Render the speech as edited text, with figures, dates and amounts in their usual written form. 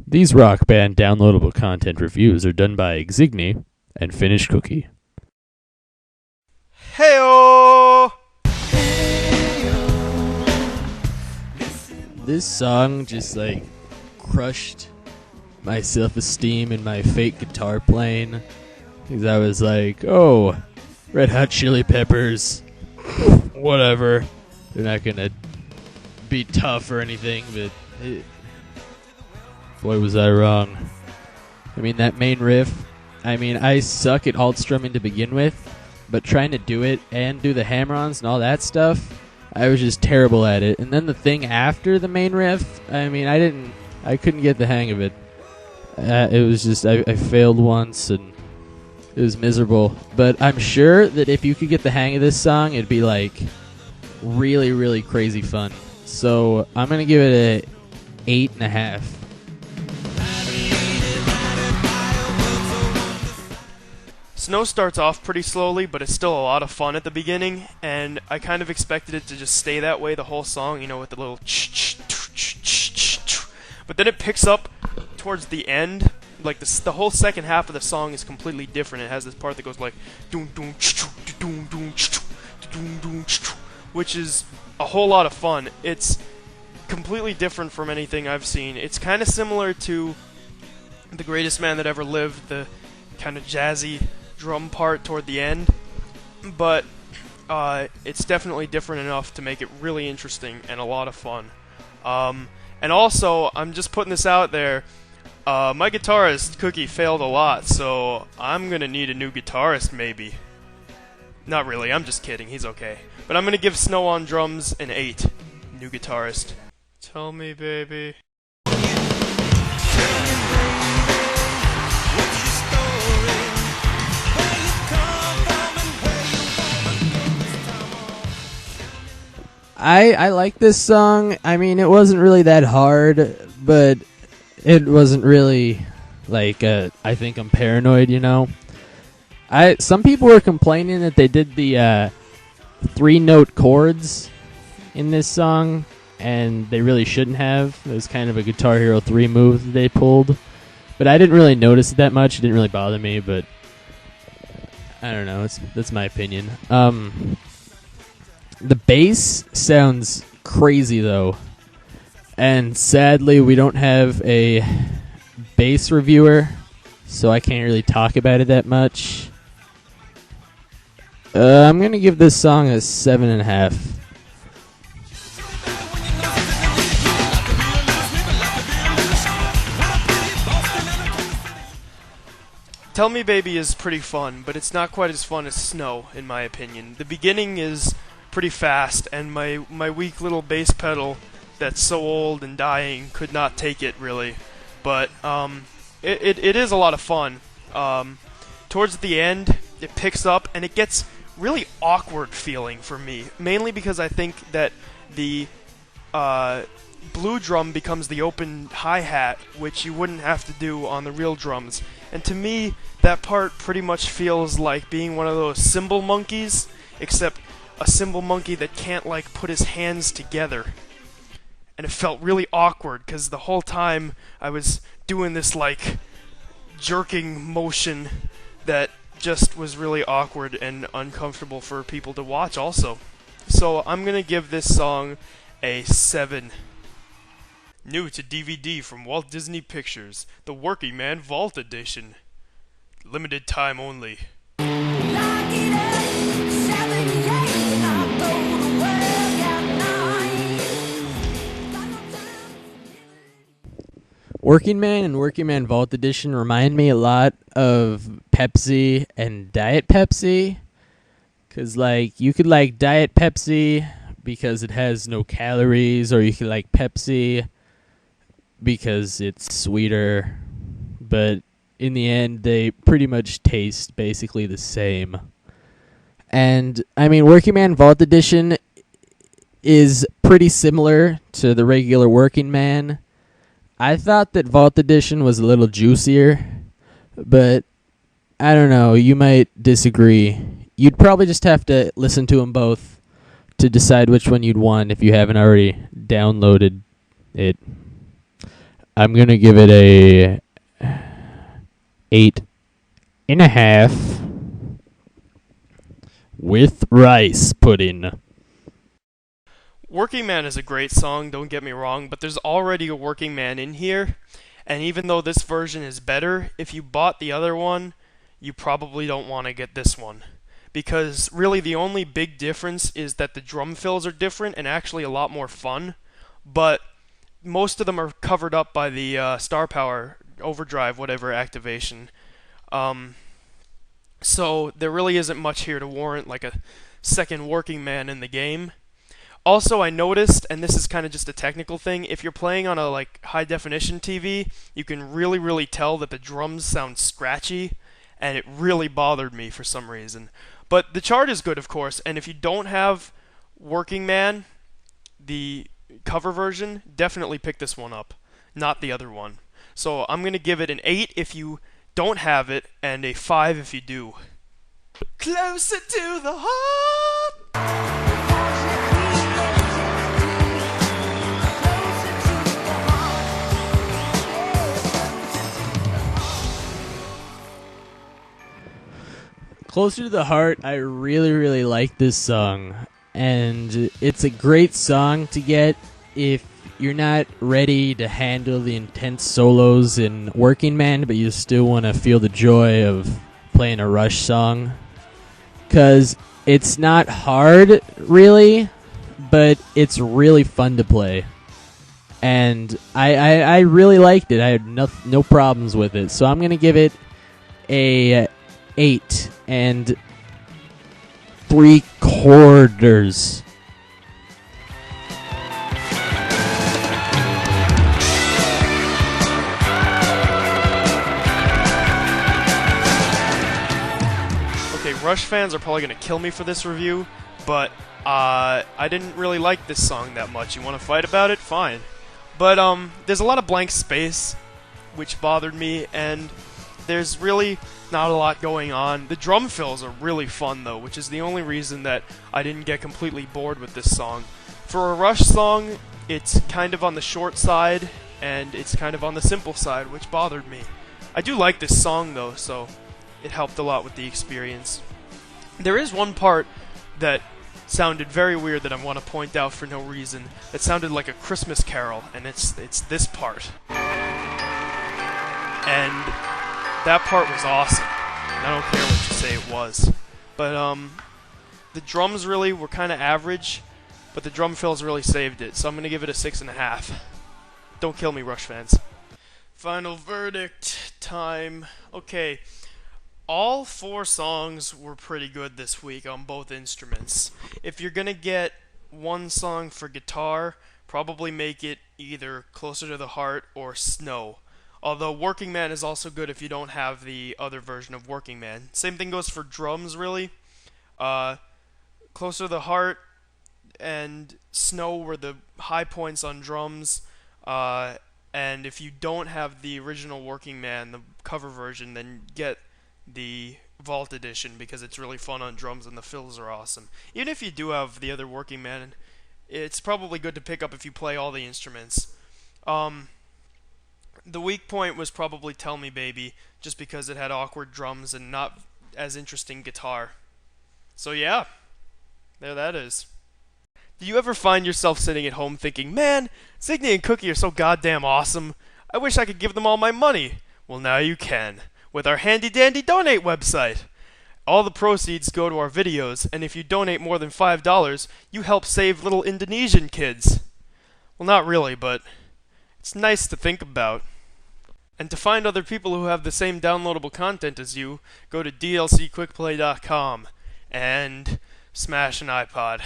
These Rock Band downloadable content reviews are done by Xygni and Finished Cookie. Heyo! This song just crushed my self-esteem and my fake guitar playing, because I was like, oh, Red Hot Chili Peppers, whatever, they're not gonna be tough or anything, but boy was I wrong. I mean, that main riff, I suck at alt strumming to begin with, but trying to do it and do the hammer-ons and all that stuff, I was just terrible at it. And then the thing after the main riff, I couldn't get the hang of it. It was just, I failed once and it was miserable. But I'm sure that if you could get the hang of this song, it'd be really, really crazy fun. So I'm going to give it a 8.5. Snow starts off pretty slowly, but it's still a lot of fun at the beginning, and I kind of expected it to just stay that way the whole song, with the little but then it picks up towards the end. Like the whole second half of the song is completely different. It has this part that goes like which is a whole lot of fun. It's completely different from anything I've seen. It's kind of similar to The Greatest Man That Ever Lived, the kind of jazzy drum part toward the end, but it's definitely different enough to make it really interesting and a lot of fun. And also, I'm just putting this out there, my guitarist, Cookie, failed a lot, so I'm gonna need a new guitarist, maybe. Not really, I'm just kidding, he's okay. But I'm gonna give Snow on drums an 8. New guitarist. Tell me, baby. I like this song. It wasn't really that hard, but it wasn't really I think I'm paranoid, Some people were complaining that they did the 3-note chords in this song, and they really shouldn't have. It was kind of a Guitar Hero 3 move that they pulled. But I didn't really notice it that much. It didn't really bother me, but I don't know. That's my opinion. The bass sounds crazy, though. And sadly, we don't have a bass reviewer, so I can't really talk about it that much. I'm going to give this song a 7.5. Tell Me Baby is pretty fun, but it's not quite as fun as Snow, in my opinion. The beginning is pretty fast, and my weak little bass pedal that's so old and dying could not take it, really. But it is a lot of fun. Towards the end, it picks up, and it gets really awkward feeling for me, mainly because I think that the blue drum becomes the open hi-hat, which you wouldn't have to do on the real drums. And to me, that part pretty much feels like being one of those cymbal monkeys, except a cymbal monkey that can't, put his hands together. And it felt really awkward, because the whole time I was doing this, jerking motion that just was really awkward and uncomfortable for people to watch also. So I'm going to give this song a 7. New to DVD from Walt Disney Pictures, the Working Man Vault Edition. Limited time only. Working Man and Working Man Vault Edition remind me a lot of Pepsi and Diet Pepsi. Because, you could like Diet Pepsi because it has no calories, or you could like Pepsi because it's sweeter, but in the end, they pretty much taste basically the same. And, Working Man Vault Edition is pretty similar to the regular Working Man. I thought that Vault Edition was a little juicier, but I don't know, you might disagree. You'd probably just have to listen to them both to decide which one you'd want if you haven't already downloaded it. I'm gonna give it a 8.5 with rice pudding. Working Man is a great song, don't get me wrong, but there's already a Working Man in here, and even though this version is better, if you bought the other one, you probably don't want to get this one. Because really the only big difference is that the drum fills are different and actually a lot more fun, but most of them are covered up by the Star Power Overdrive whatever activation. So there really isn't much here to warrant like a second Working Man in the game. Also, I noticed, and this is kind of just a technical thing, if you're playing on a like high definition TV, you can really tell that the drums sound scratchy, and it really bothered me for some reason. But the chart is good, of course, and if you don't have Working Man, the cover version, definitely pick this one up, not the other one. So I'm going to give it an 8 if you don't have it, and a 5 if you do. Closer to the heart. Closer to the Heart, I really like this song. And it's a great song to get if you're not ready to handle the intense solos in Working Man, but you still want to feel the joy of playing a Rush song. Because it's not hard, really, but it's really fun to play. And I really liked it. I had no problems with it. So I'm going to give it a 8 and 3/4. Okay, Rush fans are probably going to kill me for this review, but I didn't really like this song that much. You want to fight about it? Fine. But there's a lot of blank space, which bothered me, and there's really not a lot going on. The drum fills are really fun, though, which is the only reason that I didn't get completely bored with this song. For a Rush song, it's kind of on the short side, and it's kind of on the simple side, which bothered me. I do like this song, though, so it helped a lot with the experience. There is one part that sounded very weird that I want to point out for no reason. It sounded like a Christmas carol, and it's this part. And that part was awesome. I don't care what you say it was. But the drums really were kind of average, but the drum fills really saved it, so I'm going to give it a 6.5. Don't kill me, Rush fans. Final verdict time. Okay. All 4 songs were pretty good this week on both instruments. If you're going to get one song for guitar, probably make it either Closer to the Heart or Snow. Although Working Man is also good if you don't have the other version of Working Man. Same thing goes for drums, really. Closer to the Heart and Snow were the high points on drums. And if you don't have the original Working Man, the cover version, then get the Vault Edition because it's really fun on drums and the fills are awesome. Even if you do have the other Working Man, it's probably good to pick up if you play all the instruments. The weak point was probably Tell Me Baby, just because it had awkward drums and not as interesting guitar. So yeah, there that is. Do you ever find yourself sitting at home thinking, man, Xygni and Cookie are so goddamn awesome, I wish I could give them all my money? Well, now you can, with our handy-dandy donate website. All the proceeds go to our videos, and if you donate more than $5, you help save little Indonesian kids. Well, not really, but it's nice to think about. And to find other people who have the same downloadable content as you, go to dlcquickplay.com and smash an iPod.